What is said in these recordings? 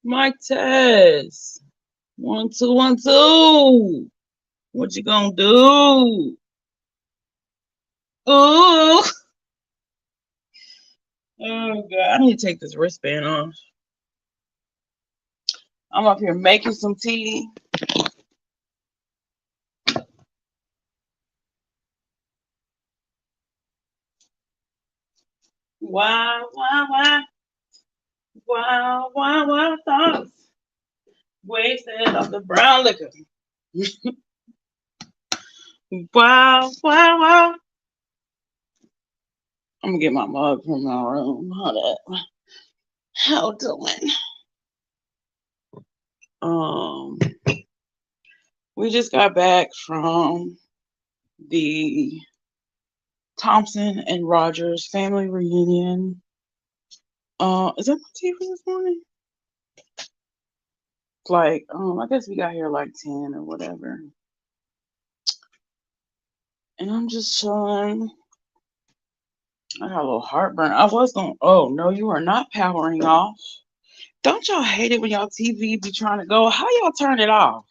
Mic test. 1 2 1 2. What you gonna do? Ooh. Oh god, I need to take this wristband off. I'm up here making some tea. Why thoughts wasted on the brown liquor. Wow. I'm gonna get my mug from my room. Hold up. How doing? Um, we just got back from the Thompson and Rogers family reunion. Is that my tea for this morning? Like, I guess we got here like 10 or whatever. And I'm just chilling. I got a little heartburn. I was going, oh, no, you are not powering off. Don't y'all hate it when y'all TV be trying to go? How y'all turn it off?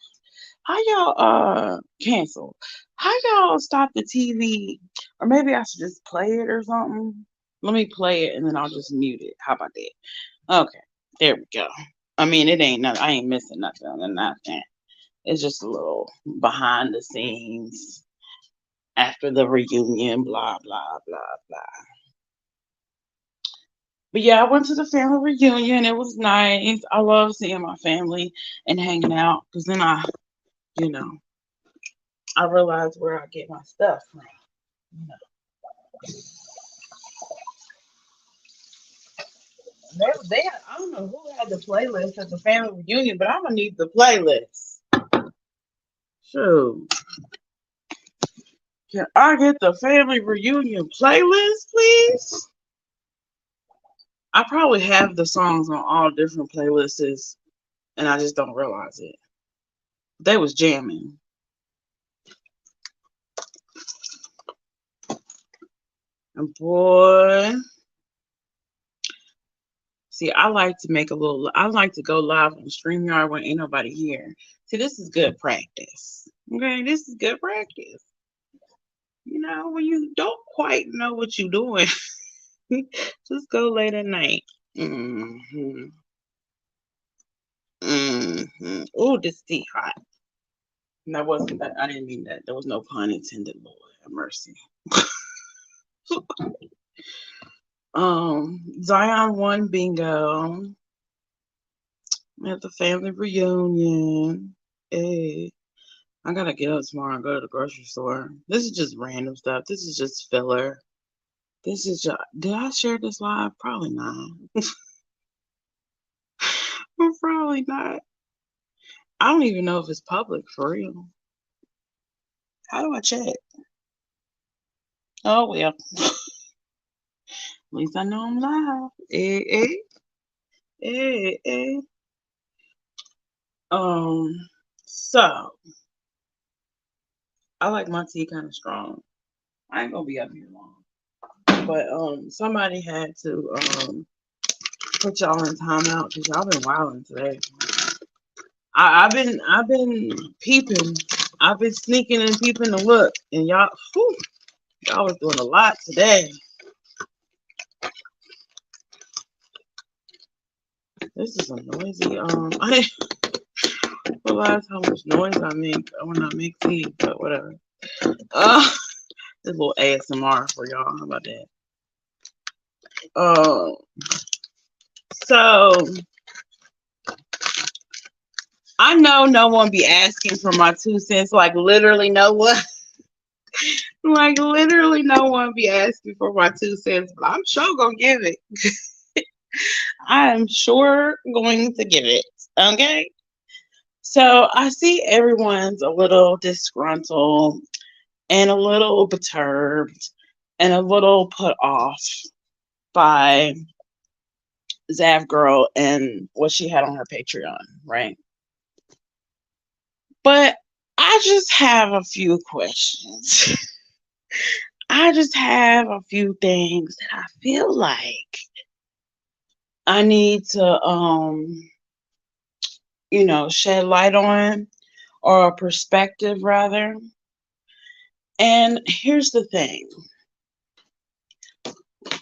How y'all cancel? How y'all stop the TV? Or maybe I should just play it or something. Let me play it and then I'll just mute it. How about that? Okay, there we go. I mean, it ain't nothing. I ain't missing nothing or nothing. It's just a little behind the scenes after the reunion, blah blah blah blah. But yeah, I went to the family reunion. It was nice. I love seeing my family and hanging out because then you know, I realize where I get my stuff from. You know, I don't know who had the playlist at the family reunion, but I'm gonna need the playlist. Shoot. Can I get the family reunion playlist, please? I probably have the songs on all different playlists and I just don't realize it. They was jamming. And boy, see, I like to go live on StreamYard when ain't nobody here. See, this is good practice. Okay, this is good practice. You know, when you don't quite know what you're doing, just go late at night. Mm-hmm. Mm-hmm. Oh, this tea hot. That wasn't that. I didn't mean that. There was no pun intended. Lord have mercy. Zion won bingo at the family reunion. Hey, I gotta get up tomorrow and go to the grocery store. This is just random stuff. This is just filler. This is just. Did I share this live? Probably not. Probably not. I don't even know if it's public for real. How do I check? Oh well. At least I know I'm live. Eh. Um. So I like my tea kind of strong. I ain't gonna be up here long. But somebody had to put y'all in timeout because y'all been wilding today. I've been peeping. I've been sneaking and peeping to look, and y'all was doing a lot today. This is a noisy. I didn't realize how much noise I make when I make tea, but whatever. This little ASMR for y'all. How about that? Uh, so I know no one be asking for my 2 cents. Like literally no one. Like literally no one be asking for my 2 cents, but I'm sure gonna give it. I am sure going to give it. Okay. So I see everyone's a little disgruntled and a little perturbed and a little put off by Zav Girl and what she had on her Patreon, right? But I just have a few questions. I just have a few things that I feel like I need to shed light on, or a perspective rather. And here's the thing.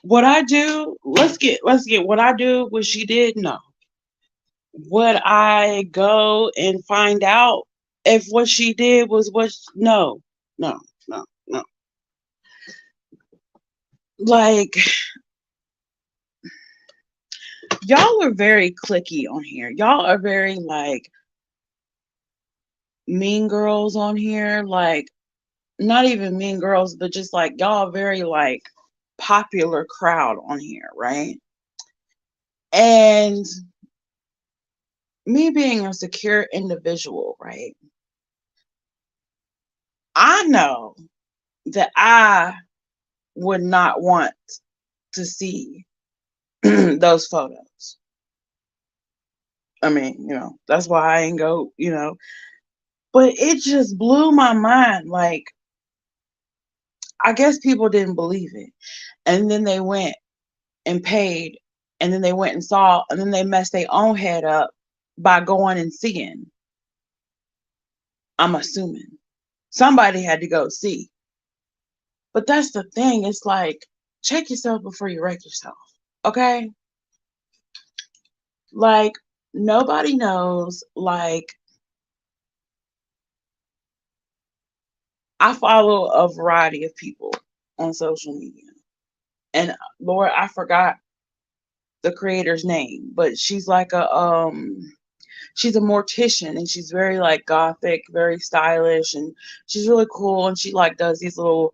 What I do, let's get what I do, what she did, no. Would I go and find out if what she did was no, no, no, no. Like, y'all are very clicky on here. Y'all are very like mean girls on here. Like, not even mean girls, but just like y'all very like popular crowd on here, right? And me being a secure individual, right? I know that I would not want to see those photos. I mean, that's why I ain't go. But it just blew my mind. Like, I guess people didn't believe it. And then they went and paid, and then they went and saw, and then they messed their own head up by going and seeing. I'm assuming somebody had to go see. But that's the thing. It's like, check yourself before you wreck yourself. Okay? Like, nobody knows. Like, I follow a variety of people on social media. And Lord, I forgot the creator's name, but she's a mortician, and she's very like gothic, very stylish, and she's really cool, and she like does these little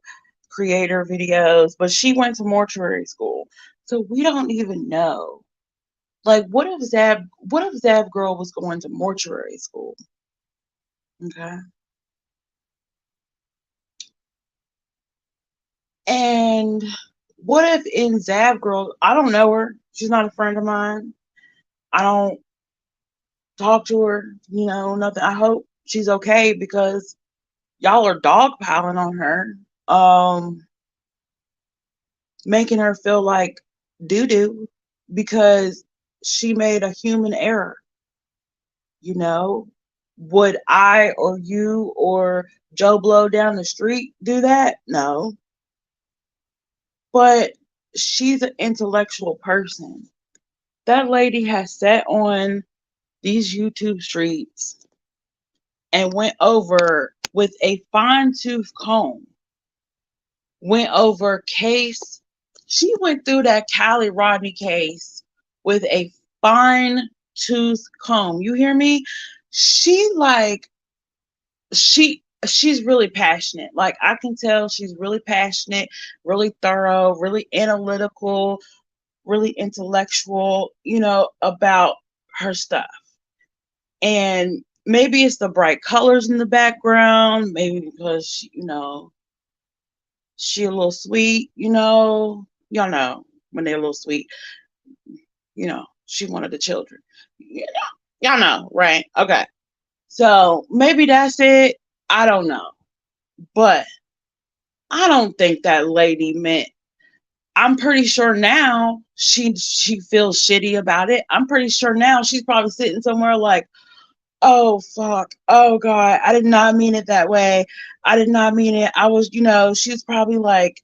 creator videos, but she went to mortuary school. So we don't even know. Like, what if Zab girl was going to mortuary school? Okay. And what if in Zab girl, I don't know her. She's not a friend of mine. I don't talk to her, nothing. I hope she's okay, because y'all are dogpiling on her, making her feel like doo doo because she made a human error. You know, would I or you or Joe Blow down the street do that? No, but she's an intellectual person. That lady has sat on these YouTube streets and went over with a fine tooth comb, went over case. She went through that Callie Rodney case with a fine tooth comb. You hear me? She like she's really passionate. Like, I can tell she's really passionate, really thorough, really analytical, really intellectual, about her stuff. And maybe it's the bright colors in the background, maybe because she a little sweet, y'all know when they're a little sweet, she one of the children, y'all know, right? Okay, so maybe that's it. I don't know, but I don't think that lady meant. I'm pretty sure now she feels shitty about it. I'm pretty sure now she's probably sitting somewhere like, oh fuck, oh god, I did not mean it that way. I did not mean it. I was, she's probably like,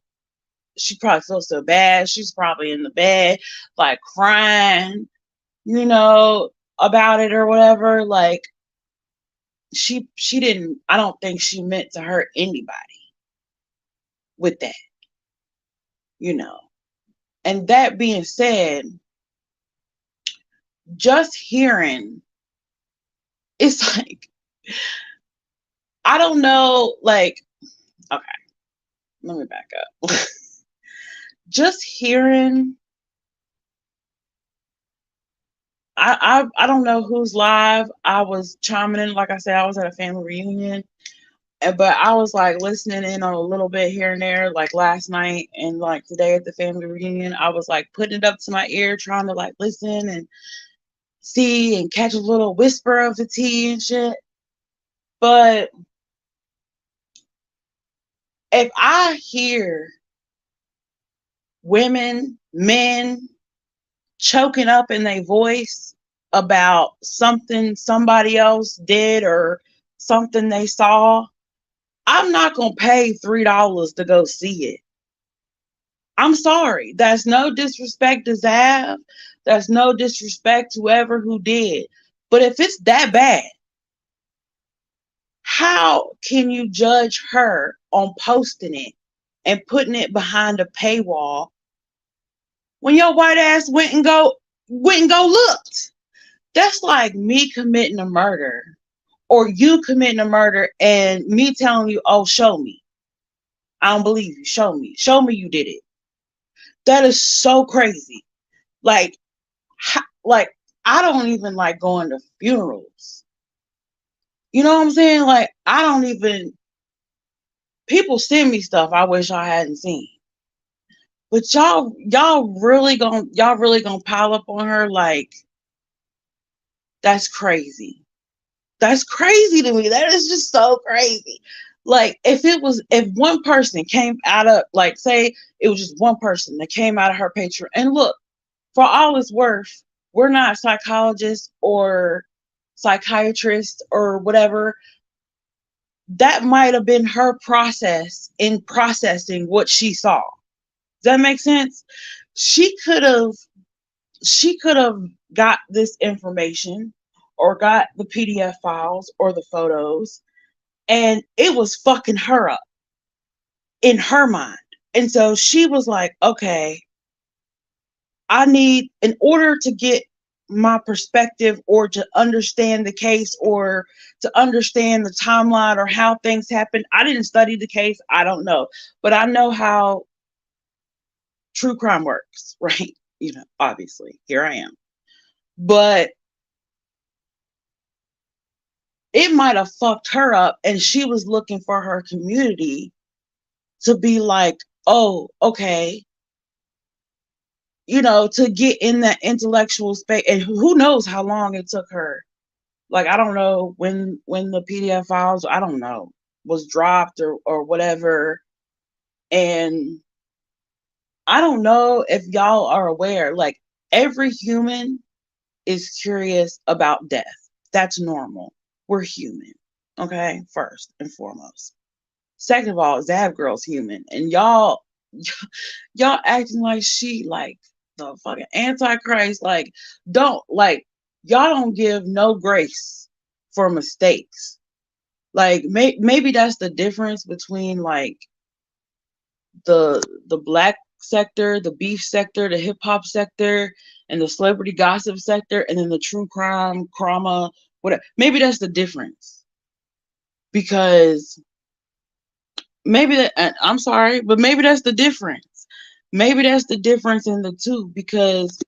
she probably feels so bad. She's probably in the bed, like crying, about it or whatever. Like, she didn't. I don't think she meant to hurt anybody with that, you know. And that being said, just hearing, it's like, I don't know. Like, okay, let me back up. Just hearing, I don't know who's live. I was chiming in, like I said, I was at a family reunion, but I was like listening in on a little bit here and there, like last night and like today at the family reunion. I was like putting it up to my ear, trying to like listen and see and catch a little whisper of the tea and shit. But if I hear women, men choking up in their voice about something somebody else did or something they saw, I'm not going to pay $3 to go see it. I'm sorry. That's no disrespect to Zav. That's no disrespect to whoever who did. But if it's that bad, how can you judge her on posting it and putting it behind a paywall when your white ass went and go looked? That's like me committing a murder or you committing a murder and me telling you, oh, show me. I don't believe you. Show me. Show me you did it. That is so crazy. Like, like I don't even like going to funerals. You know what I'm saying? Like, I don't even. People send me stuff I wish I hadn't seen. But y'all really gonna pile up on her like that's crazy. That's crazy to me. That is just so crazy. Like if one person came out of like say it was just one person that came out of her picture and look, for all it's worth, we're not psychologists or psychiatrists or whatever. That might have been her process in processing what she saw. Does that make sense? She could have she could have got this information or got the PDF files or the photos and it was fucking her up in her mind. And so she was like, okay, I need, in order to get my perspective or to understand the case or to understand the timeline or how things happen. I didn't study the case. I don't know. But I know how true crime works, right? Obviously, here I am. But it might have fucked her up and she was looking for her community to be like, oh, okay, to get in that intellectual space. And who knows how long it took her. Like, I don't know when the PDF files, I don't know, was dropped or whatever. And I don't know if y'all are aware, like every human is curious about death. That's normal. We're human. Okay, first and foremost. Second of all, Zab Girl's human. And y'all acting like she like the fucking antichrist. Like, don't like y'all don't give no grace for mistakes. Like maybe that's the difference between like the black sector, the beef sector, the hip hop sector, and the celebrity gossip sector, and then the true crime, trauma, whatever. Maybe that's the difference. Because maybe that, I'm sorry, but maybe that's the difference. Maybe that's the difference in the two because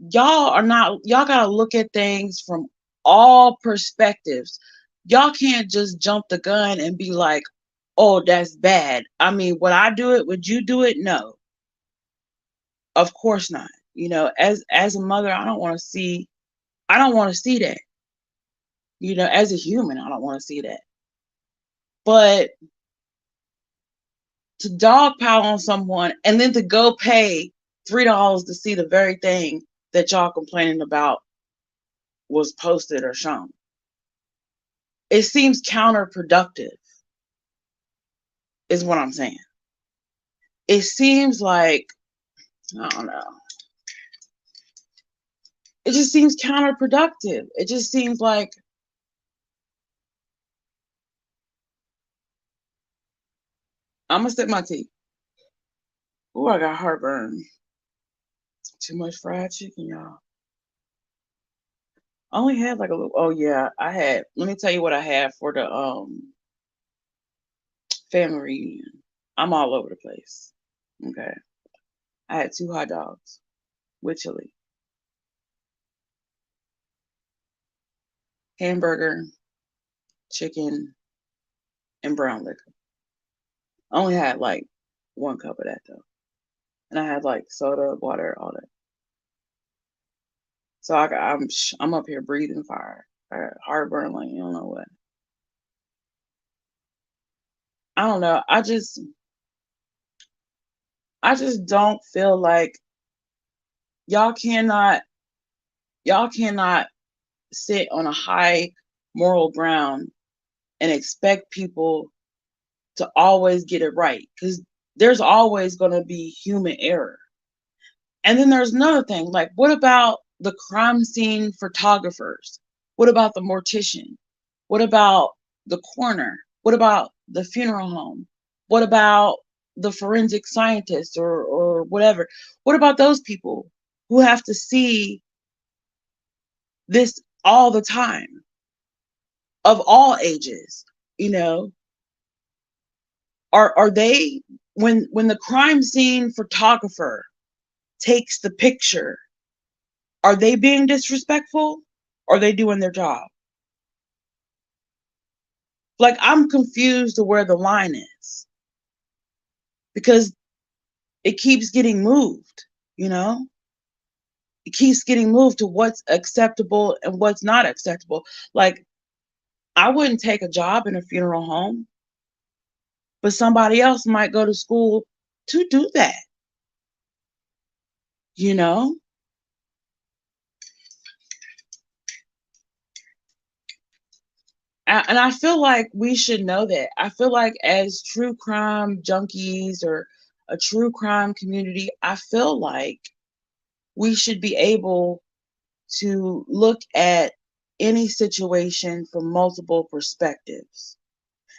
y'all gotta look at things from all perspectives. Y'all can't just jump the gun and be like, oh, that's bad. I mean, would I do it? Would you do it? No, of course not. As a mother, I don't want to see that. As a human, I don't want to see that. But to dogpile on someone and then to go pay $3 to see the very thing that y'all complaining about was posted or shown. It seems counterproductive, is what I'm saying. It seems like, I don't know. It just seems counterproductive. It just seems like, I'm going to sip my tea. Oh, I got heartburn. Too much fried chicken, y'all. I only had like a little, oh yeah, let me tell you what I had for the family reunion. I'm all over the place. Okay. I had 2 hot dogs with chili, hamburger, chicken, and brown liquor. I only had like 1 cup of that though. And I had like soda, water, all that. So I'm up here breathing fire. I got heartburn like you don't know what. I don't know. I just don't feel like y'all cannot y'all cannot sit on a high moral ground and expect people to always get it right, because there's always going to be human error. And then there's another thing, like, what about the crime scene photographers? What about the mortician? What about the coroner? What about the funeral home? What about the forensic scientists, or whatever? What about those people who have to see this all the time, of all ages? You know, are they, when the crime scene photographer takes the picture, are they being disrespectful? Or are they doing their job? Like, I'm confused to where the line is, because it keeps getting moved, you know? It keeps getting moved to what's acceptable and what's not acceptable. Like, I wouldn't take a job in a funeral home, but somebody else might go to school to do that, you know? And I feel like we should know that. I feel like, as true crime junkies, or a true crime community, I feel like we should be able to look at any situation from multiple perspectives.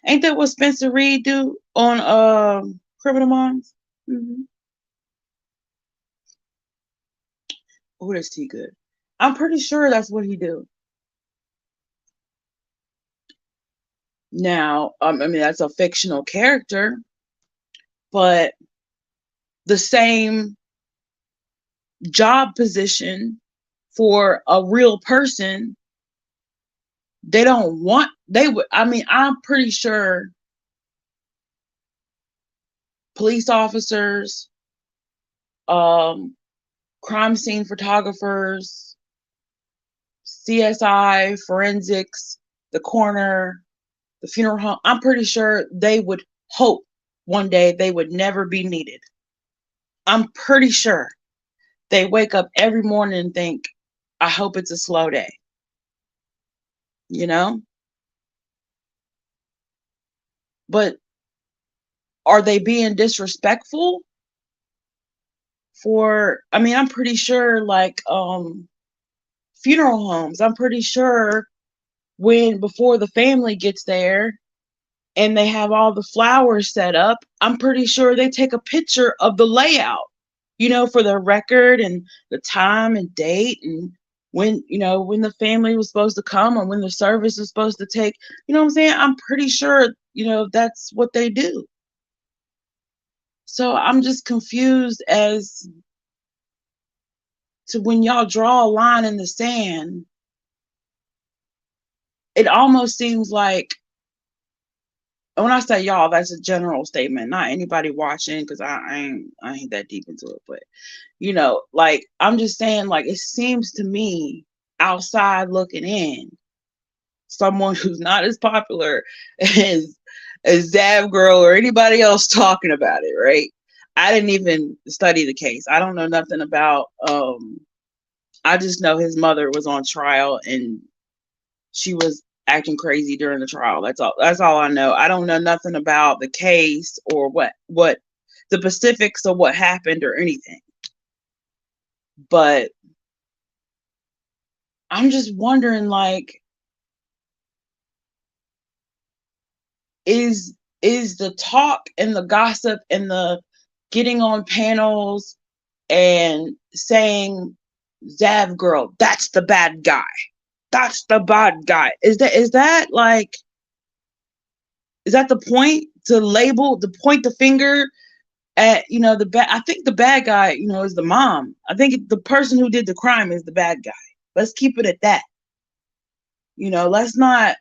Ain't that what Spencer Reed do on Criminal Minds? Mm-hmm. Oh, that's too good. I'm pretty sure that's what he do. Now, I mean, that's a fictional character, but the same job position for a real person, they don't want, they would, I mean, I'm pretty sure police officers, um, crime scene photographers, CSI, forensics, the coroner, the funeral home, I'm pretty sure they would hope one day they would never be needed. I'm pretty sure they wake up every morning and think, I hope it's a slow day, you know? But are they being disrespectful for, I mean, I'm pretty sure, like, funeral homes, I'm pretty sure, when before the family gets there and they have all the flowers set up, I'm pretty sure they take a picture of the layout, you know, for the record, and the time and date, and when, you know, when the family was supposed to come, or when the service was supposed to take, you know what I'm saying? I'm pretty sure, you know, that's what they do. So I'm just confused as to, when y'all draw a line in the sand, it almost seems like, and when I say y'all, that's a general statement, not anybody watching, because I ain't that deep into it. But, you know, like, I'm just saying, like, it seems to me, outside looking in, someone who's not as popular as Zav Girl or anybody else talking about it, right? I didn't even study the case. I don't know nothing about. I just know his mother was on trial and she was acting crazy during the trial. That's all. That's all I know. I don't know nothing about the case, or what the specifics of what happened or anything. But I'm just wondering, like, is the talk and the gossip and the getting on panels and saying, Zav Girl, that's the bad guy. That's the bad guy. Is that like, is that the point, to label, to point the finger at, you know, the bad? I think the bad guy, you know, is the mom. I think the person who did the crime is the bad guy. Let's keep it at that. You know, let's not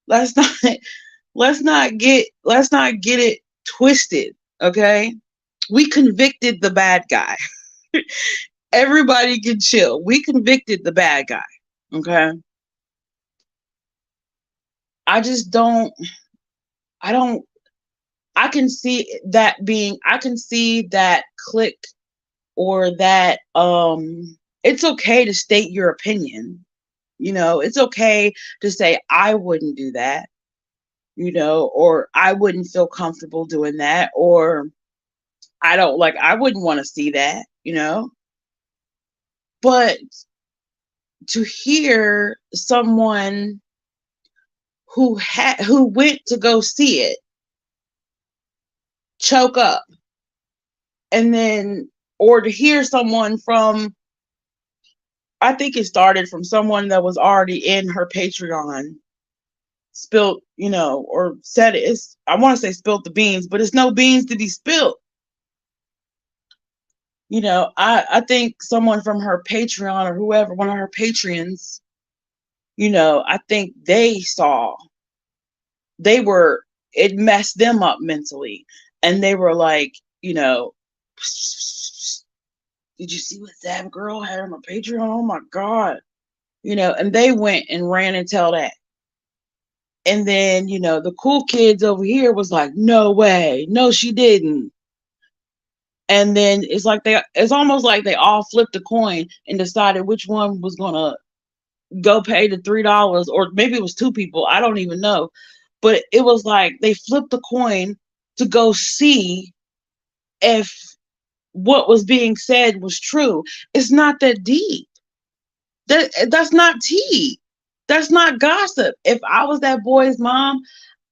let's not get it twisted, okay? We convicted the bad guy. Everybody can chill. We convicted the bad guy, okay? I just don't, I don't, I can see that being, I can see that click, or that It's okay to state your opinion. It's okay to say, I wouldn't do that, or I wouldn't feel comfortable doing that, or I wouldn't want to see that. But to hear someone who went to go see it choke up, and then, or to hear someone from, I think it started from someone that was already in her Patreon, spilt, or said it's, I want to say spilt the beans, but it's no beans to be spilt. I think someone from her Patreon or whoever, one of her patrons, I think it messed them up mentally. And they were like, did you see what that girl had on her Patreon? Oh my God. And they went and ran and tell that. And then, the cool kids over here was like, no way. No, she didn't. And then it's almost like they all flipped a coin and decided which one was going to go pay the $3, or maybe it was two people. I don't even know. But it was like they flipped the coin to go see if what was being said was true. It's not that deep. That's not tea. That's not gossip. If I was that boy's mom,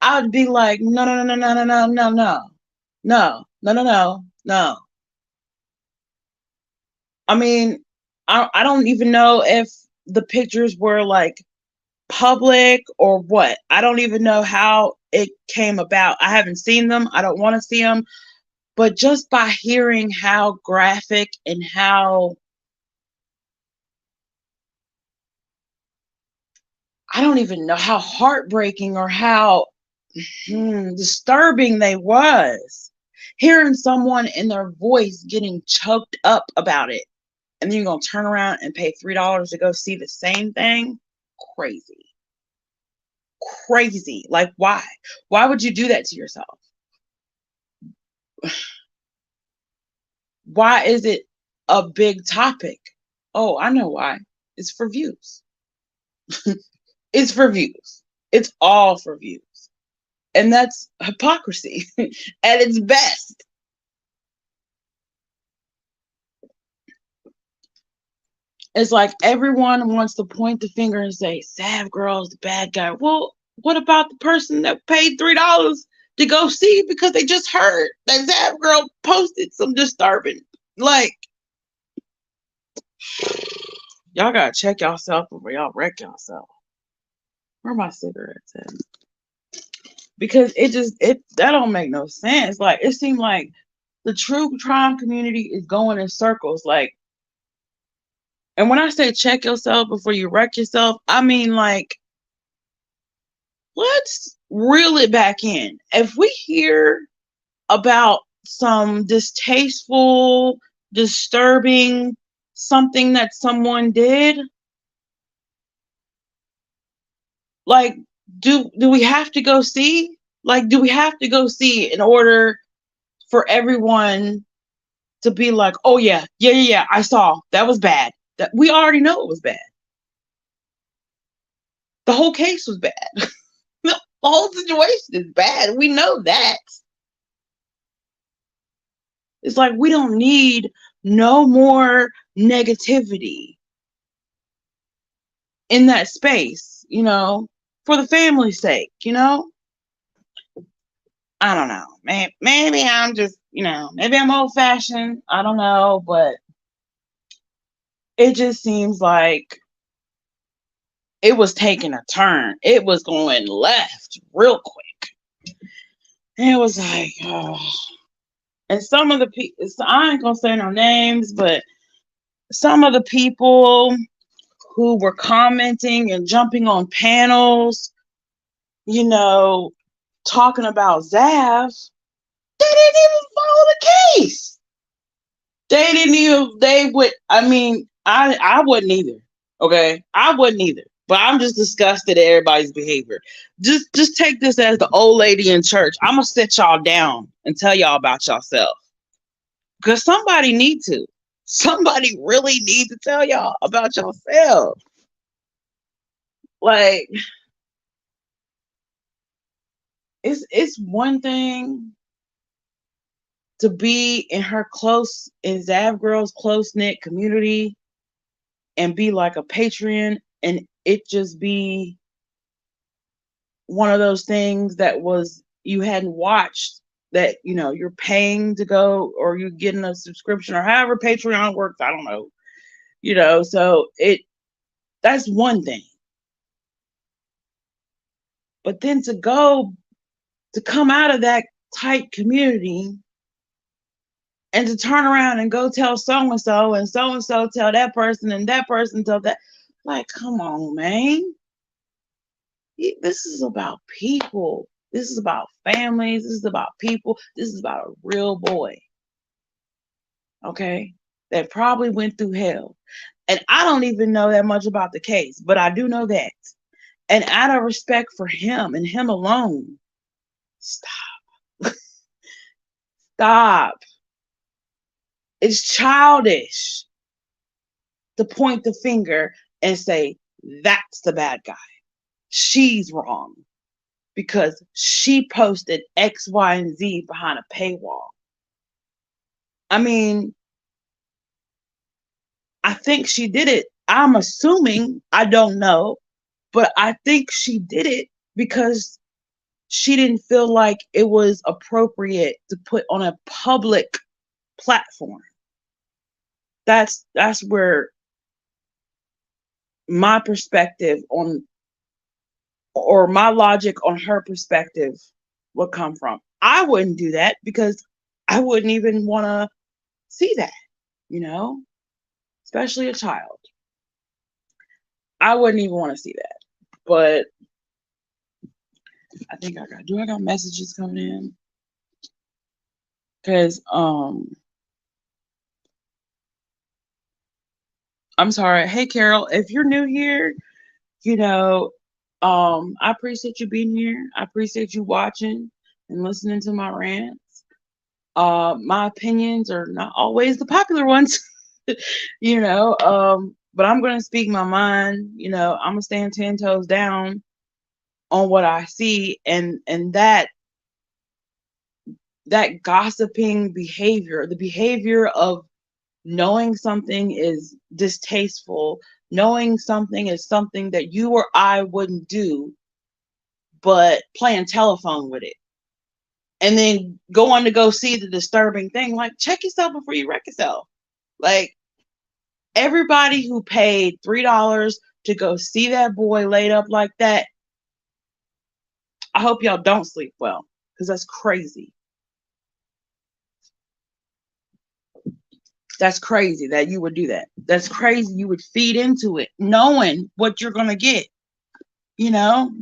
I would be like, no, no, no, no, no, no, no, no, no, no, no, no, no, no. I mean, I don't even know if the pictures were like public or what. I don't even know how it came about. I haven't seen them. I don't want to see them. But just by hearing how graphic and how, I don't even know, how heartbreaking or how disturbing they was. Hearing someone in their voice getting choked up about it. And then you're going to turn around and pay $3 to go see the same thing? Crazy. Crazy. Like, why? Why would you do that to yourself? Why is it a big topic? Oh, I know why. It's for views. It's for views. It's all for views. And that's hypocrisy at its best. It's like everyone wants to point the finger and say, Sav Girl's the bad guy. Well, what about the person that paid $3 to go see because they just heard that Sav Girl posted some disturbing? Like, y'all gotta check yourself before y'all wreck yourself. Where are my cigarettes at? Because that don't make no sense. Like, it seemed like the true crime community is going in circles. Like, and when I say check yourself before you wreck yourself, I mean, like, let's reel it back in. If we hear about some distasteful, disturbing something that someone did, like, do we have to go see? Like, do we have to go see in order for everyone to be like, oh yeah, I saw, that was bad. That we already know it was bad. The whole case was bad. The whole situation is bad. We know that. It's like we don't need no more negativity in that space, for the family's sake, I don't know. Maybe I'm just, maybe I'm old fashioned. I don't know, but it just seems like it was taking a turn. It was going left real quick. And it was like, oh. And some of the people, I ain't gonna say no names, but some of the people who were commenting and jumping on panels, talking about Zav, they didn't even follow the case. I wouldn't either. Okay. I wouldn't either. But I'm just disgusted at everybody's behavior. Just take this as the old lady in church. I'm gonna sit y'all down and tell y'all about yourself. Because somebody need to. Somebody really needs to tell y'all about yourself. Like, it's one thing to be in Zav Girl's close knit community and be like a Patreon, and it just be one of those things that was you hadn't watched, that you're paying to go, or you're getting a subscription, or however Patreon works, I don't know. So that's one thing. But then to come out of that tight community and to turn around and go tell so and so tell that person, and that person tell that, like, come on, man. This is about people. This is about families. This is about people. This is about a real boy, okay, that probably went through hell. And I don't even know that much about the case, but I do know that. And out of respect for him and him alone, stop. Stop. It's childish to point the finger and say, that's the bad guy. She's wrong because she posted X, Y, and Z behind a paywall. I mean, I think she did it. I'm assuming, I don't know, but I think she did it because she didn't feel like it was appropriate to put on a public platform. That's where my perspective on, or my logic on her perspective would come from. I wouldn't do that because I wouldn't even want to see that, especially a child. I wouldn't even want to see that. But I think I got messages coming in? Because I'm sorry. Hey Carol, if you're new here, I appreciate you being here. I appreciate you watching and listening to my rants. My opinions are not always the popular ones, but I'm gonna speak my mind. I'm gonna stand 10 toes down on what I see, and that gossiping behavior, the behavior of knowing something is distasteful, knowing something is something that you or I wouldn't do, but playing telephone with it. And then going to go see the disturbing thing. Like, check yourself before you wreck yourself. Like, everybody who paid $3 to go see that boy laid up like that, I hope y'all don't sleep well, because that's crazy. That's crazy that you would do that. That's crazy you would feed into it, knowing what you're going to get,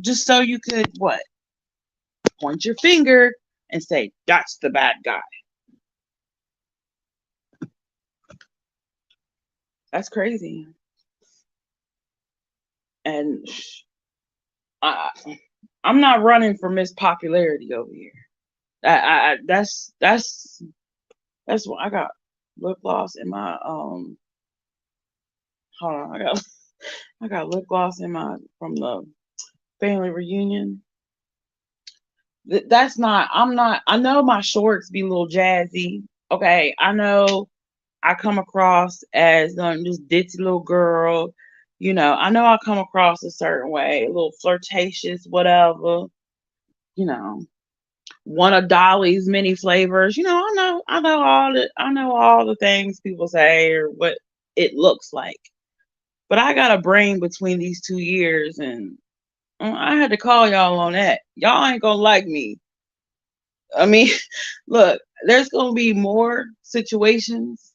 just so you could, what? Point your finger and say, that's the bad guy. That's crazy. And I'm not running for Miss Popularity over here. That's what I got. Lip gloss in my hold on, I got lip gloss in my from the family reunion. That's not. I'm not. I know my shorts be a little jazzy. Okay, I know I come across as this ditzy little girl. I know I come across a certain way, a little flirtatious, whatever. One of Dolly's many flavors. I know all the things people say or what it looks like. But I got a brain between these 2 years, and I had to call y'all on that. Y'all ain't gonna like me. I mean, look, there's gonna be more situations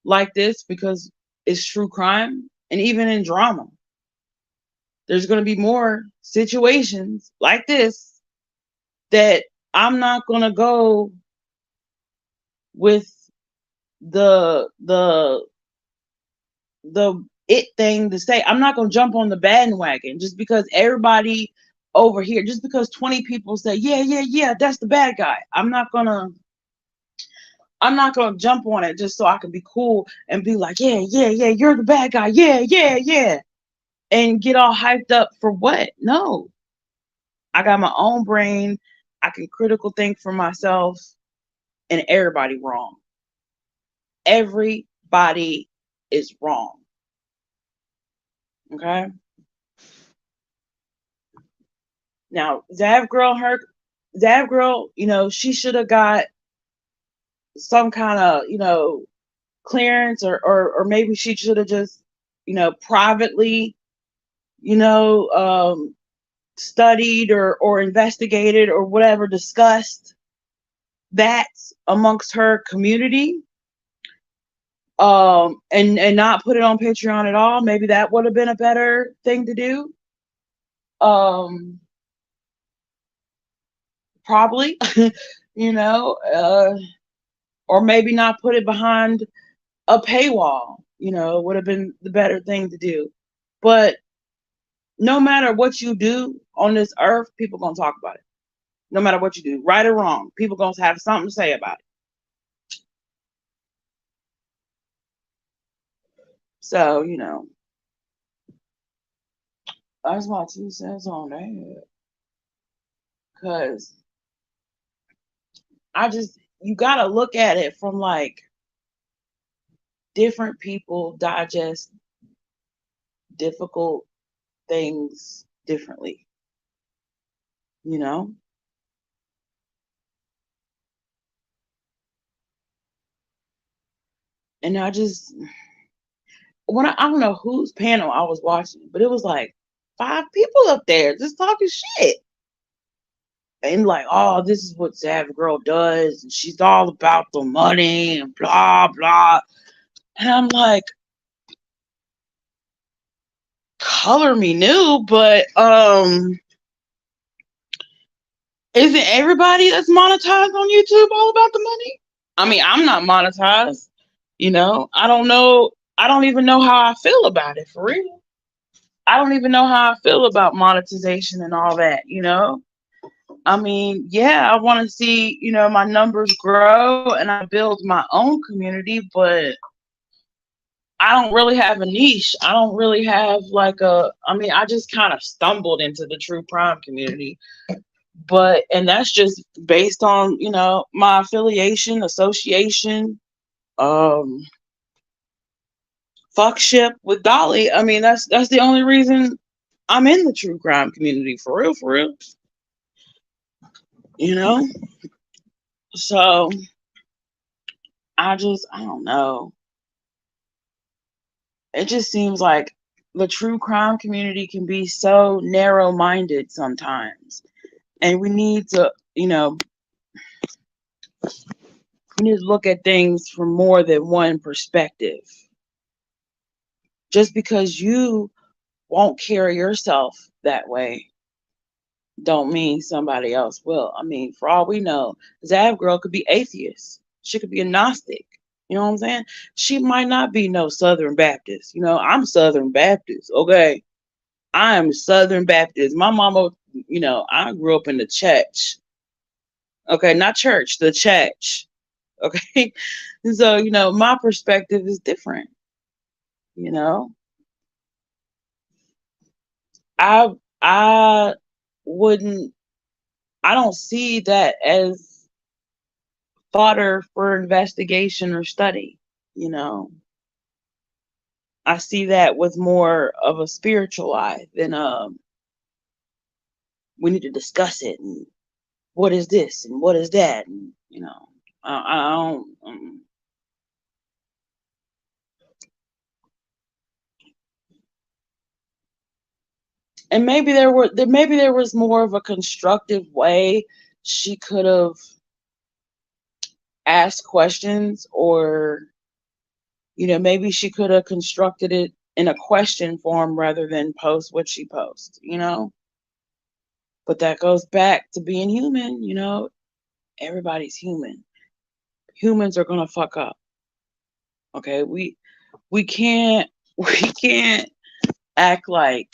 like this because it's true crime, and even in drama, there's gonna be more situations like this that I'm not gonna go with the it thing to say. I'm not gonna jump on the bandwagon just because everybody over here, just because 20 people say, yeah, that's the bad guy. I'm not gonna I'm not gonna jump on it just so I can be cool and be like, yeah, yeah, yeah, you're the bad guy, yeah, yeah, yeah, and get all hyped up for what? No, I got my own brain. I can critical think for myself, and everybody wrong. Everybody is wrong. Okay. Now, Zav girl, she should have got some kind of, clearance, or maybe she should have just, privately, you know, um, studied or investigated or whatever, discussed that amongst her community, and not put it on Patreon at all. Maybe that would have been a better thing to do. Um, Probably, you know, or maybe not put it behind a paywall, would have been the better thing to do. But no matter what you do on this earth, people gonna talk about it. No matter what you do, right or wrong, people gonna have something to say about it. So, that's my 2 cents on that. Cause you gotta look at it from like different people digest difficult things differently, you know? And I don't know whose panel I was watching, but it was like 5 people up there just talking shit. And like, oh, this is what Savage Girl does, and she's all about the money and blah blah. And I'm like, color me new, but isn't everybody that's monetized on YouTube all about the money? I mean, I'm not monetized, I don't know. I don't even know how I feel about it for real. I don't even know how I feel about monetization and all that. I mean, yeah, I want to see, my numbers grow and I build my own community, but I don't really have a niche. I don't really have I mean, I just kind of stumbled into the true crime community, and that's just based on, my affiliation, association, um, fuckship with Dolly. I mean, that's the only reason I'm in the true crime community, for real, for real, you know? So I don't know. It just seems like the true crime community can be so narrow minded sometimes. And we need to look at things from more than one perspective. Just because you won't carry yourself that way, don't mean somebody else will. I mean, for all we know, Zav girl could be atheist. She could be a Gnostic. You know what I'm saying? She might not be no Southern Baptist. I'm Southern Baptist. Okay. I am Southern Baptist. My mama, I grew up in the church. Okay, not church, the church. Okay. So, my perspective is different. You know, I I wouldn't I don't see that as fodder for investigation or study, you know. I see that with more of a spiritual eye than we need to discuss it and what is this and what is that, and I don't and maybe there was more of a constructive way she could have asked questions, or maybe she could have constructed it in a question form rather than post what she posts. But that goes back to being human. Everybody's human. Humans are gonna fuck up. Okay, we can't we can't act like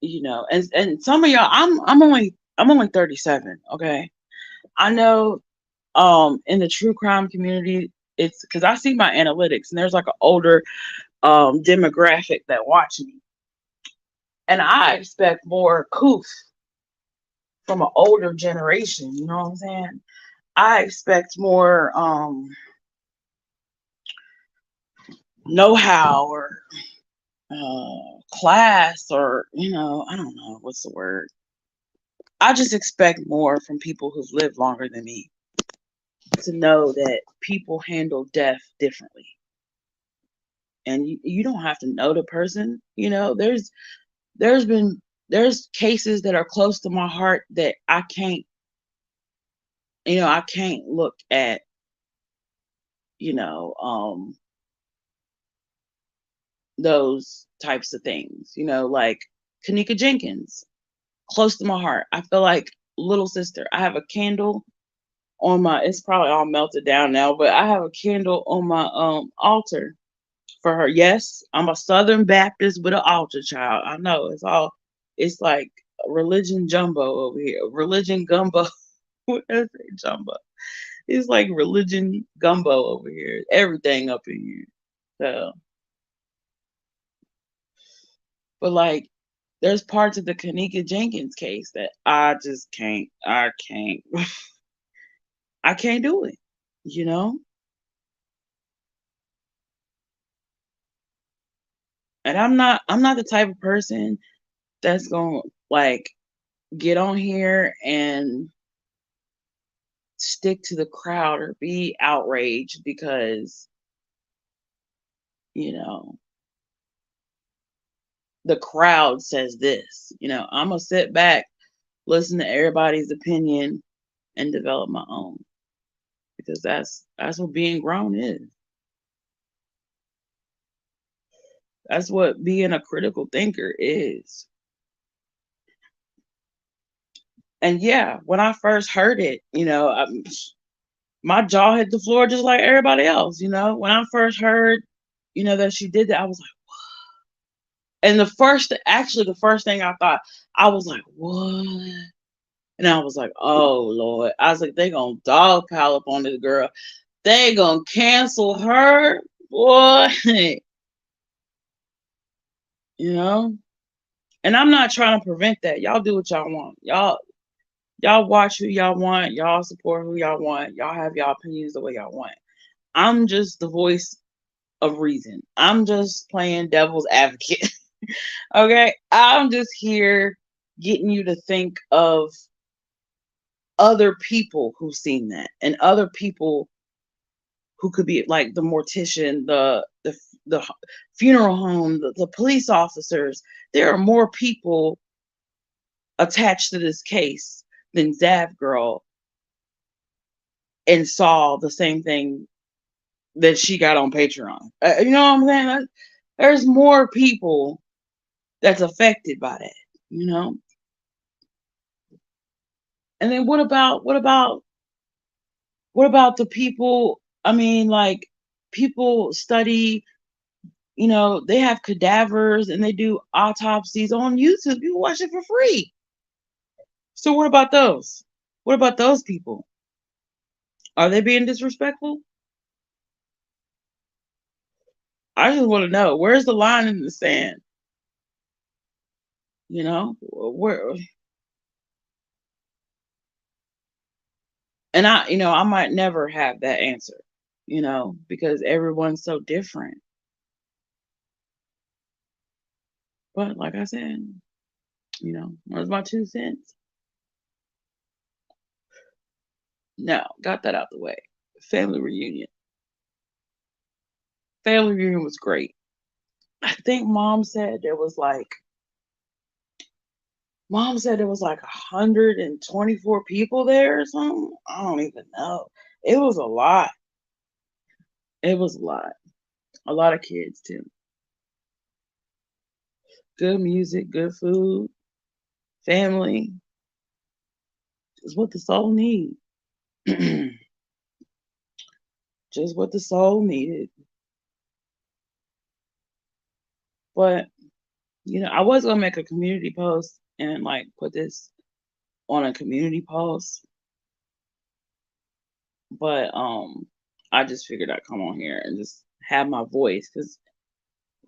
and some of y'all, I'm only 37. Okay, I know in the true crime community, it's because I see my analytics and there's like an older demographic that watch me. And I expect more coof from an older generation, you know what I'm saying? I expect more know how or class or, I don't know what's the word. I just expect more from people who've lived longer than me to know that people handle death differently. And you don't have to know the person. There's been there's cases that are close to my heart that I can't look at, you know, those types of things, like Kanika Jenkins, close to my heart. I feel like little sister. I have a candle on my, it's probably all melted down now, but I have a candle on my altar for her. Yes, I'm a Southern Baptist with an altar child. I know it's like religion jumbo over here. Religion gumbo. What did I say jumbo? It's like religion gumbo over here. Everything up in here. So, but like, there's parts of the Kanika Jenkins case that I just can't. I can't. I can't do it. You know. And I'm not the type of person that's going to like get on here and stick to the crowd or be outraged because, you know, the crowd says this. I'm going to sit back, listen to everybody's opinion and develop my own because that's what being grown is. That's what being a critical thinker is. And yeah, when I first heard it, my jaw hit the floor just like everybody else. When I first heard, that she did that, I was like, and the first thing I thought, I was like, what? And I was like, oh Lord. I was like, they gonna dog pile up on this girl. They gonna cancel her, boy. you know? And I'm not trying to prevent that. Y'all do what y'all want. Y'all watch who y'all want. Y'all support who y'all want. Y'all have y'all opinions the way y'all want. I'm just the voice of reason. I'm just playing devil's advocate. Okay? I'm just here getting you to think of other people who've seen that and other people who could be like the mortician, the funeral home, the police officers. There are more people attached to this case than Zav Girl and saw the same thing that she got on Patreon. You know what I'm saying? There's more people that's affected by that, you know? And then what about the people? I mean, like people study, they have cadavers and they do autopsies on YouTube. You watch it for free. So what about those? What about those people? Are they being disrespectful? I just want to know where's the line in the sand? Where and I might never have that answer, because everyone's so different. But like I said, that's my 2 cents. Now, got that out the way. Family reunion. Family reunion was great. I think mom said there was like 124 people there or something. I don't even know. It was a lot. It was a lot. A lot of kids too. Good music, good food, family is what the soul needs. Just what the soul needed. But I was gonna make a community post and like put this on a community post. But I just figured I'd come on here and just have my voice because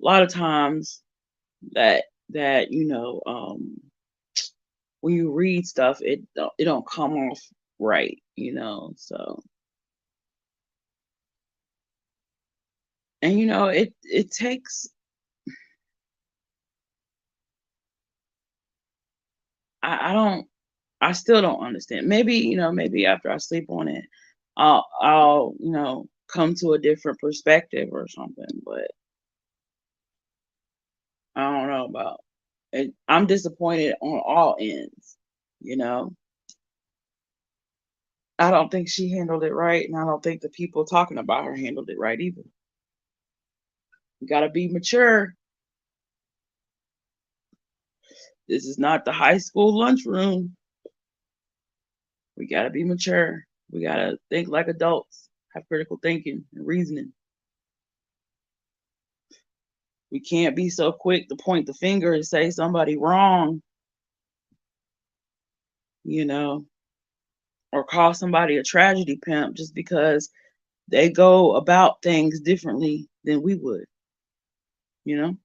a lot of times that that when you read stuff, it don't come off right. So and it takes. I don't. I still don't understand. Maybe after I sleep on it, I'll come to a different perspective or something. But I don't know about it. I'm disappointed on all ends. You know, I don't think she handled it right, and I don't think the people talking about her handled it right either. You gotta be mature. This is not the high school lunchroom. We gotta be mature. We gotta think like adults, have critical thinking and reasoning. We can't be so quick to point the finger and say somebody wrong, you know, or call somebody a tragedy pimp just because they go about things differently than we would, you know?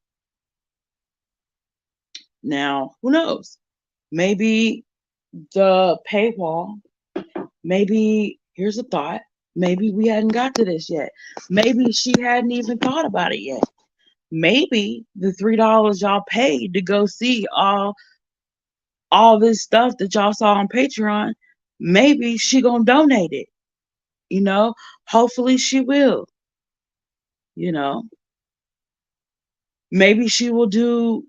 Now, who knows? Maybe the paywall, maybe here's a thought. Maybe we hadn't got to this yet. Maybe she hadn't even thought about it yet. Maybe the $3 y'all paid to go see all this stuff that y'all saw on Patreon, maybe she gonna donate it. You know, hopefully she will. You know, maybe she will do.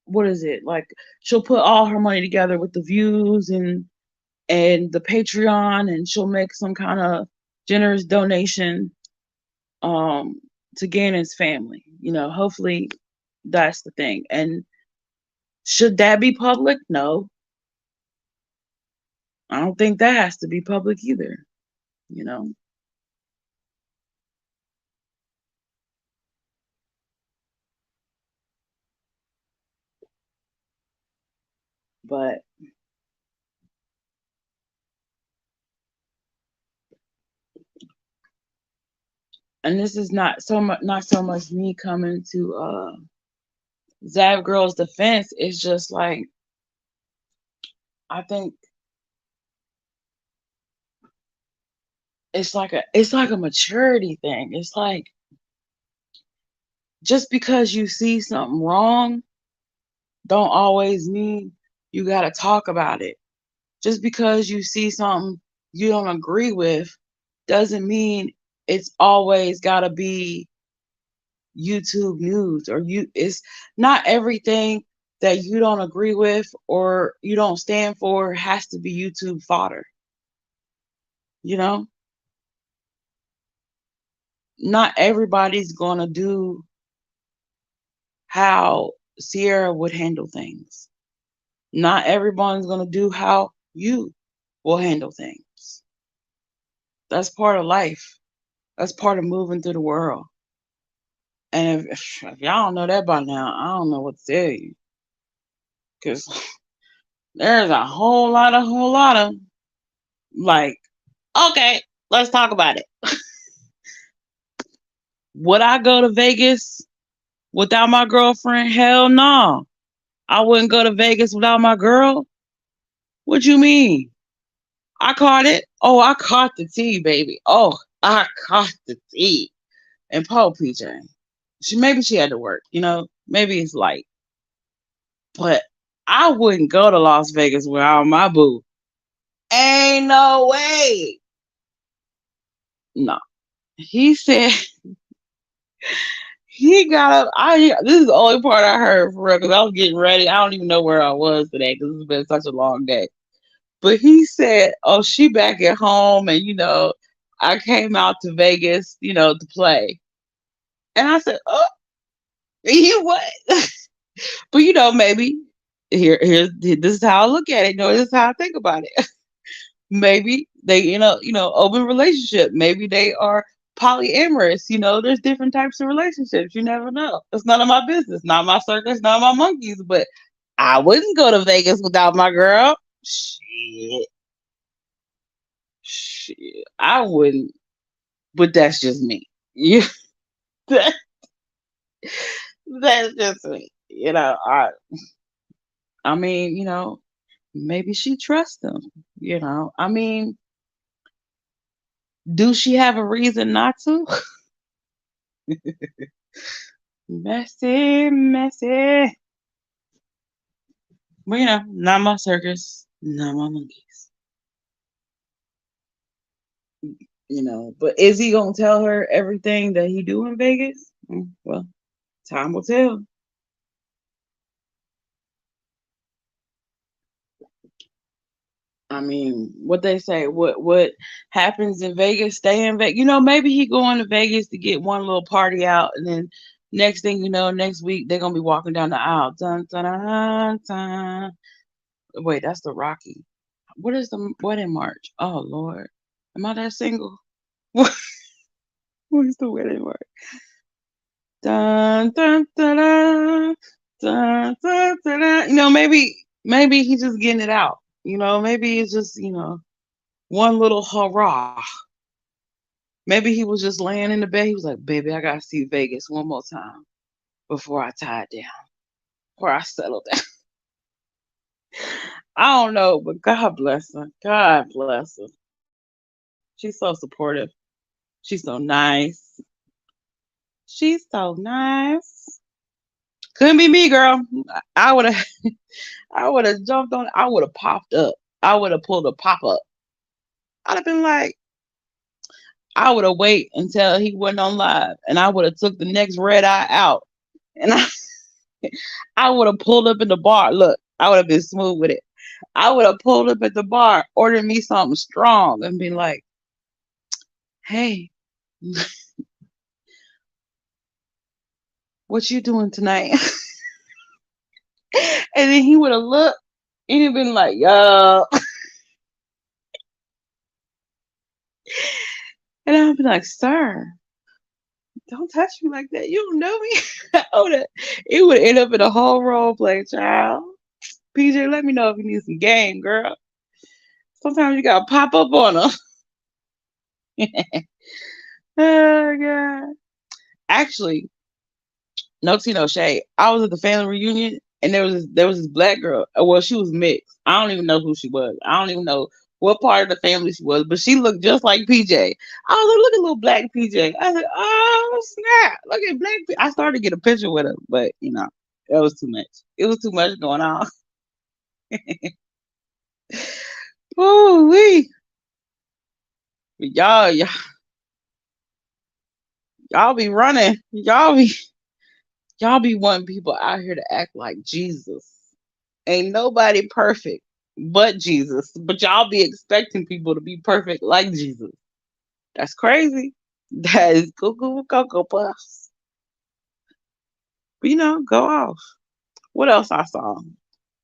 What is it like? She'll put all her money together with the views and the Patreon, and she'll make some kind of generous donation um to Gannon's family. Hopefully that's the thing. And should that be public? No, I don't think that has to be public either. You know, but and this is not so much me coming to Zab Girl's defense. It's just like I think it's like a maturity thing. It's like just because you see something wrong don't always mean you got to talk about it. Just because you see something you don't agree with doesn't mean it's always got to be YouTube news. Or it's not everything that you don't agree with or you don't stand for has to be YouTube fodder. You know, not everybody's going to do how Sierra would handle things. Not everyone's going to do how you will handle things. That's part of life. That's part of moving through the world. And if y'all don't know that by now, I don't know what to tell you. Because there's a whole lot of, like, okay, let's talk about it. Would I go to Vegas without my girlfriend? Hell no. I wouldn't go to Vegas without my girl. What you mean? I caught it. Oh, I caught the tea, baby. Oh, I caught the tea. And Paul PJ. Maybe she had to work, maybe it's light. But I wouldn't go to Las Vegas without my boo. Ain't no way. No. He said he got up. This is the only part I heard for real because I was getting ready. I don't even know where I was today because it's been such a long day. But he said, "Oh, she back at home, and I came out to Vegas, to play." And I said, "Oh, you what?" But maybe this is how I look at it. This is how I think about it. Maybe they open relationship. Maybe they are polyamorous. There's different types of relationships. You never know. It's none of my business. Not my circus. Not my monkeys. But I wouldn't go to Vegas without my girl. Shit. Shit, I wouldn't, but that's just me. Yeah, that, that's just me. I mean, maybe she trusts him. I mean, do she have a reason not to? Messy, messy. But not my circus, not my monkeys. But is he gonna tell her everything that he do in Vegas? Well, time will tell. I mean, what they say, what happens in Vegas, stay in Vegas. Maybe he going to Vegas to get one little party out, and then next thing you know, next week they're gonna be walking down the aisle. Dun, dun, dun, dun. Wait, that's the Rocky. What is the wedding march? Oh Lord, am I that single? What is the wedding march? Dun dun dun dun dun dun dun. Dun. Maybe he's just getting it out. Maybe it's just one little hurrah. Maybe he was just laying in the bed. He was like, "Baby, I gotta see Vegas one more time before I tie it down, before I settle down." I don't know, but God bless her. God bless her. She's so supportive. She's so nice. She's so nice. Couldn't be me, girl. I would have. I would have jumped on. I would have popped up. I would have pulled a pop up. I'd have been like, I would have wait until he went on live, and I would have took the next red eye out, and I would have pulled up in the bar. Look, I would have been smooth with it. I would have pulled up at the bar, ordered me something strong, and been like, "Hey, what you doing tonight?" And then he would have looked, and he'd been like, "Yo," and I'd be like, "Sir, don't touch me like that. You don't know me." It would end up in a whole role play, child. PJ, let me know if you need some game, girl. Sometimes you gotta pop up on them. Oh God. Actually, no tea, no shade. I was at the family reunion, and there was this black girl. Well, she was mixed. I don't even know who she was. I don't even know what part of the family she was, but she looked just like PJ. I was like, look at little black PJ. I said, oh snap, look at black. I started to get a picture with her, but that was too much. It was too much going on. Ooh wee. Y'all be running. Y'all be wanting people out here to act like Jesus. Ain't nobody perfect but Jesus. But y'all be expecting people to be perfect like Jesus. That's crazy. That is cuckoo cocoa puffs. But go off. What else I saw?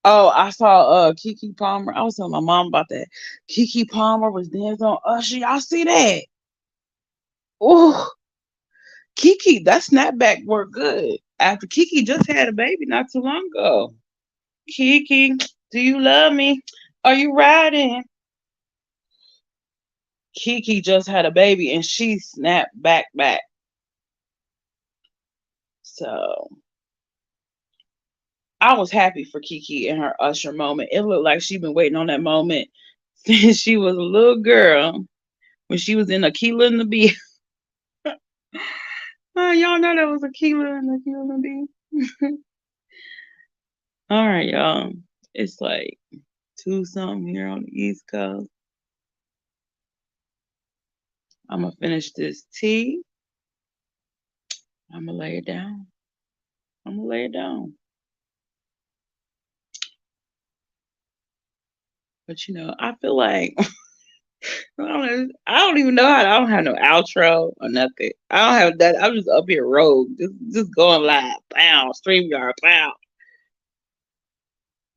Oh, I saw Keke Palmer. I was telling my mom about that. Keke Palmer was dancing on Usher. Y'all see that? Oh, Keke, that snapback worked good. After Keke just had a baby not too long ago. Keke, do you love me? Are you riding? Keke just had a baby and she snapped back. So I was happy for Keke in her Usher moment. It looked like she'd been waiting on that moment since she was a little girl when she was in Aquila and the Bee. Y'all know that was Aquila and the Bee. All right, y'all. It's like 2 something here on the East Coast. I'm gonna finish this tea. I'm gonna lay it down. But I feel like I don't even know how. I don't have no outro or nothing. I don't have that. I'm just up here rogue, just going live. Pow, StreamYard, pow.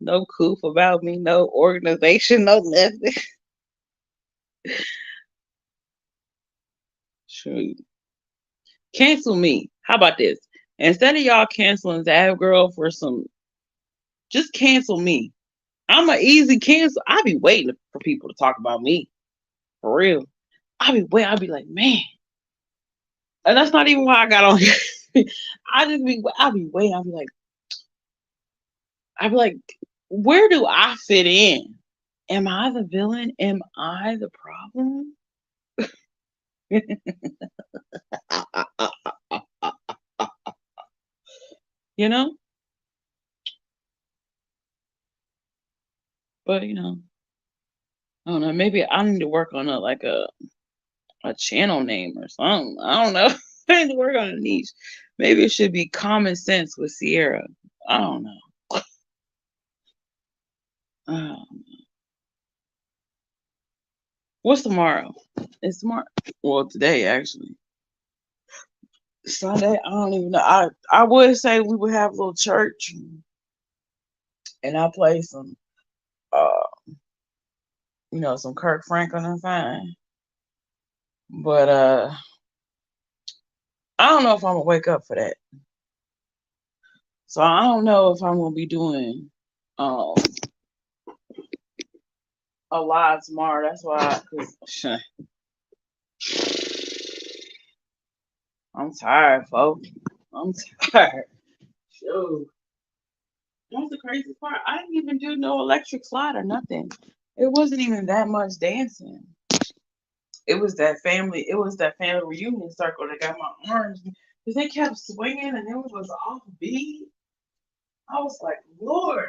No coof about me, no organization, no nothing. Shoot. Cancel me. How about this? Instead of y'all canceling Zab Girl for just cancel me. I'm an easy cancel. I be waiting for people to talk about me. For real. I'll be like, man. And that's not even why I got on here. I'll be waiting. I'll be like, where do I fit in? Am I the villain? Am I the problem? You know? But I don't know. Maybe I need to work on a channel name or something. I don't know. I need to work on a niche. Maybe it should be common sense with Sierra. I don't know. Um, what's tomorrow? It's tomorrow. Well, today actually. Sunday. I don't even know. I would say we would have a little church, and I play some some Kirk Franklin and fine. But I don't know if I'm gonna wake up for that. So I don't know if I'm gonna be doing um a live tomorrow. That's why, cause I'm tired, folks. I'm tired. Shoot. That's the craziest part. I didn't even do no electric slide or nothing. It wasn't even that much dancing. It was that family reunion circle that got my arms because they kept swinging and it was off beat. I was like, Lord,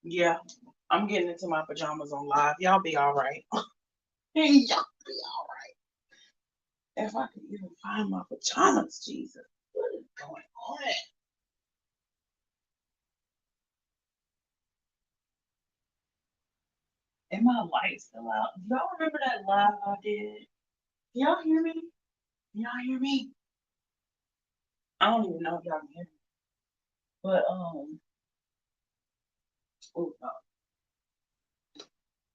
yeah, I'm getting into my pajamas on live. Y'all be all right. Hey, y'all be all right. If I could even find my pajamas, Jesus, what is going on? And my lights still out. Y'all remember that live I did? Y'all hear me? Y'all hear me? I don't even know if y'all can hear me. But oh,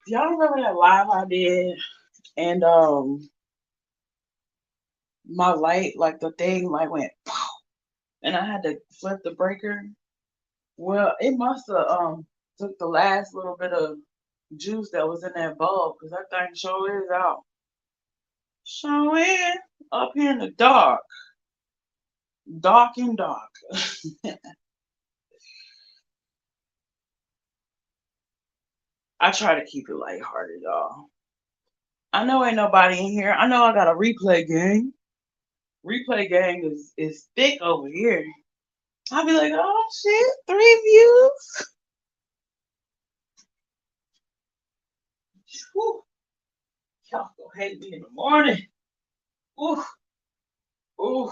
y'all remember that live I did? And my light, like the thing, like went, pow, and I had to flip the breaker. Well, it must have took the last little bit of juice that was in that bulb because that thing sure is out. Sure is up here in the dark, dark and dark. I try to keep it lighthearted, y'all. I know ain't nobody in here. I know I got a replay gang. Replay gang is thick over here. I'll be like, oh shit, 3 views. Whew. Y'all gonna hate me in the morning. Ooh, ooh.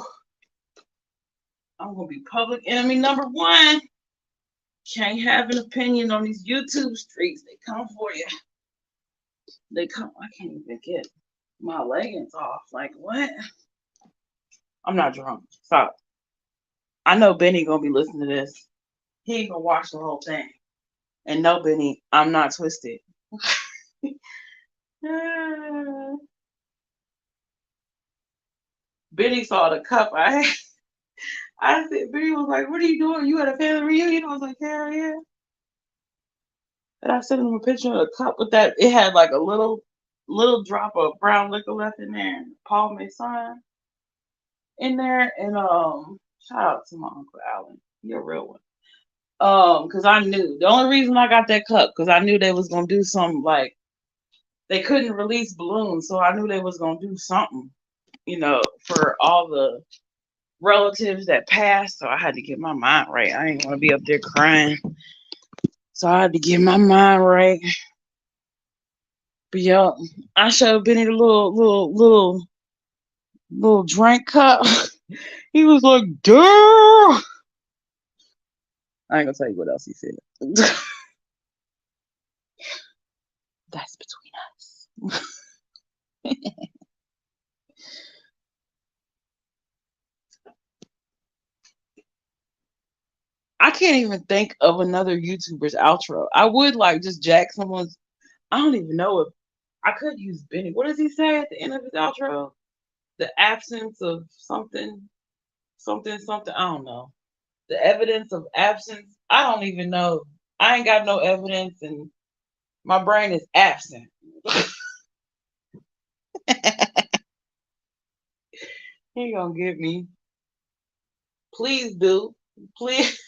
I'm gonna be public enemy number one. Can't have an opinion on these YouTube streets. They come for you. They come. I can't even get my leggings off. Like what? I'm not drunk. Stop. I know Benny gonna be listening to this. He ain't gonna watch the whole thing. And no, Benny, I'm not twisted. Benny saw the cup I had. I said, Benny was like, "What are you doing? You at a family reunion?" I was like, "Hell yeah." And I sent him a picture of the cup with that. It had like a little drop of brown liquor left in there. And Paul Mason in there. And shout out to my Uncle Alan. You're a real one. Because I knew the only reason I got that cup because I knew they was gonna do something like they couldn't release balloons, so I knew they was gonna do something, for all the relatives that passed. So I had to get my mind right. I ain't want to be up there crying. So I had to get my mind right. But yo, I showed Benny the little drink cup. He was like, "Duh." I ain't gonna tell you what else he said. That's between us. I can't even think of another YouTuber's outro. I would like just jack someone's. I don't even know if I could use Benny. What does he say at the end of his outro? The absence of something, something, something. I don't know. The evidence of absence. I don't even know. I ain't got no evidence, and my brain is absent. He gonna get me. Please do. Please.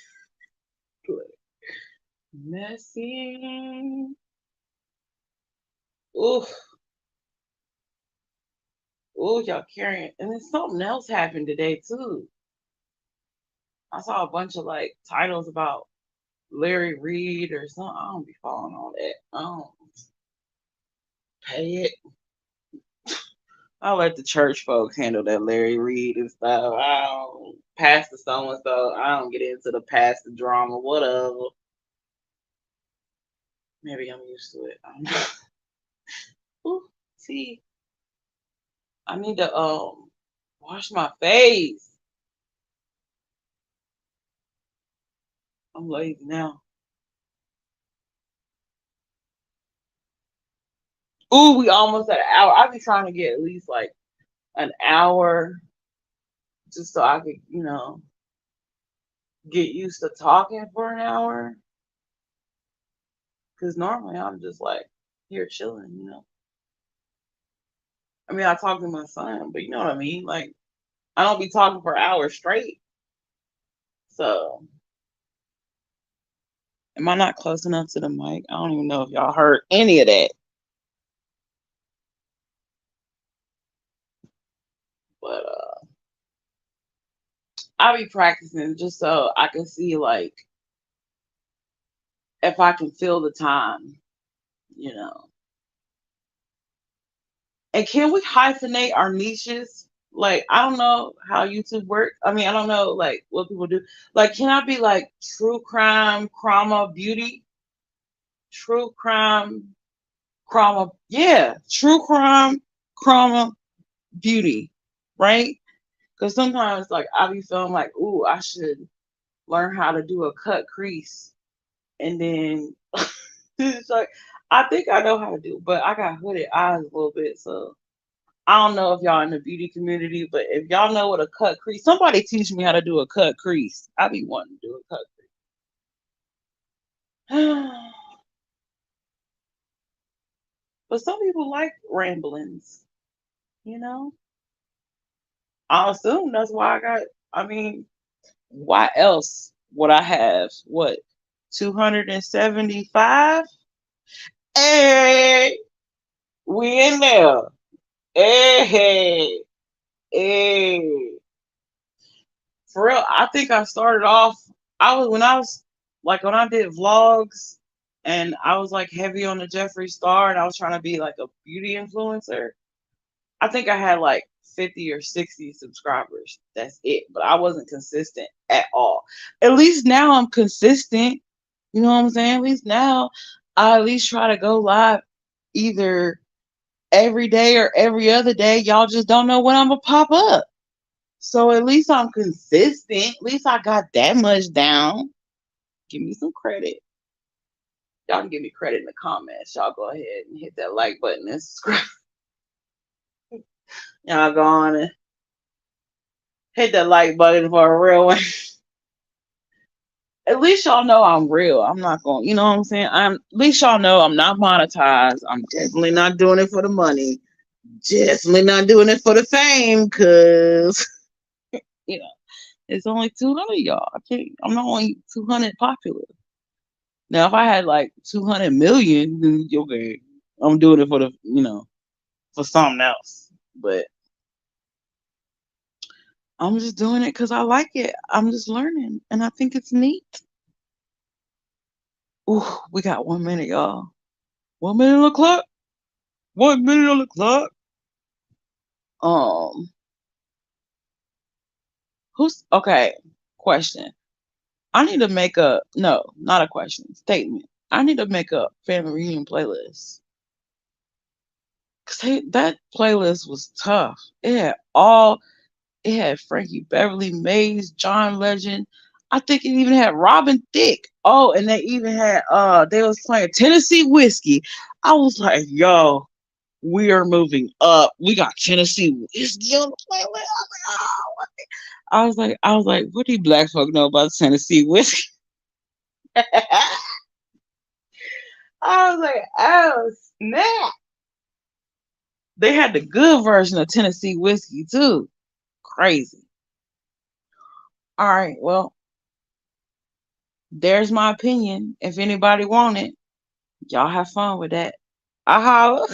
Messy. Ooh, ooh, y'all carrying. And then something else happened today too. I saw a bunch of like titles about Larry Reed or something. I don't be following all that. I don't pay it. I let the church folks handle that Larry Reed and stuff. I don't pastor so and so. I don't get into the pastor drama, whatever. Maybe I'm used to it. I don't know. Ooh, see, I need to wash my face. I'm lazy now. Ooh, we almost at an hour. I've been trying to get at least like an hour just so I could, get used to talking for an hour. Because normally I'm just like here chilling. I mean, I talk to my son, but you know what I mean? Like, I don't be talking for hours straight. So, am I not close enough to the mic? I don't even know if y'all heard any of that. But I be practicing just so I can see, like, if I can feel the time. And can we hyphenate our niches? Like, I don't know how YouTube works. I mean, I don't know, like, what people do. Like, can I be like true crime, crama, beauty? True crime, crama. Yeah, true crime, crama, beauty. Right? Because sometimes, like, I be feeling like, ooh, I should learn how to do a cut crease. And then it's like, I think I know how to do, but I got hooded eyes a little bit, so I don't know if y'all in the beauty community, but if y'all know what a cut crease, somebody teach me how to do a cut crease. I be wanting to do a cut crease. But some people like ramblings, you know? I assume that's why I mean, why else would I have, what, 275? Hey, we in there. Hey, hey. For real, I think I started off. When I did vlogs, and I was like heavy on the Jeffree Star, and I was trying to be like a beauty influencer. I think I had like 50 or 60 subscribers. That's it. But I wasn't consistent at all. At least now I'm consistent. You know what I'm saying? At least now I at least try to go live either every day or every other day. Y'all just don't know when I'm gonna pop up. So at least I'm consistent. At least I got that much down. Give me some credit. Y'all can give me credit in the comments. Y'all go ahead and hit that like button and subscribe. Y'all go on and hit that like button for a real one. At least y'all know I'm real. I'm not going, you know what I'm saying? At least y'all know I'm not monetized. I'm definitely not doing it for the money. Definitely not doing it for the fame, cause you know it's only 200 y'all. I'm not only 200 popular. Now, if I had like 200 million, then okay, I'm doing it for something else. But I'm just doing it because I like it. I'm just learning, and I think it's neat. Ooh, we got 1 minute, y'all. 1 minute on the clock. 1 minute on the clock. Um, who's okay? Question. I need to make a no, not a question. Statement. I need to make a family reunion playlist. Cause that playlist was tough. It had Frankie Beverly, Mays, John Legend. I think it even had Robin Thicke. Oh, and they even had they was playing Tennessee Whiskey. I was like, yo, we are moving up. We got Tennessee Whiskey on the playlist. I was like, what do you black folk know about Tennessee Whiskey? I was like, oh snap. They had the good version of Tennessee whiskey too. Crazy. All right, well, there's my opinion. If anybody want it, y'all have fun with that. I holla.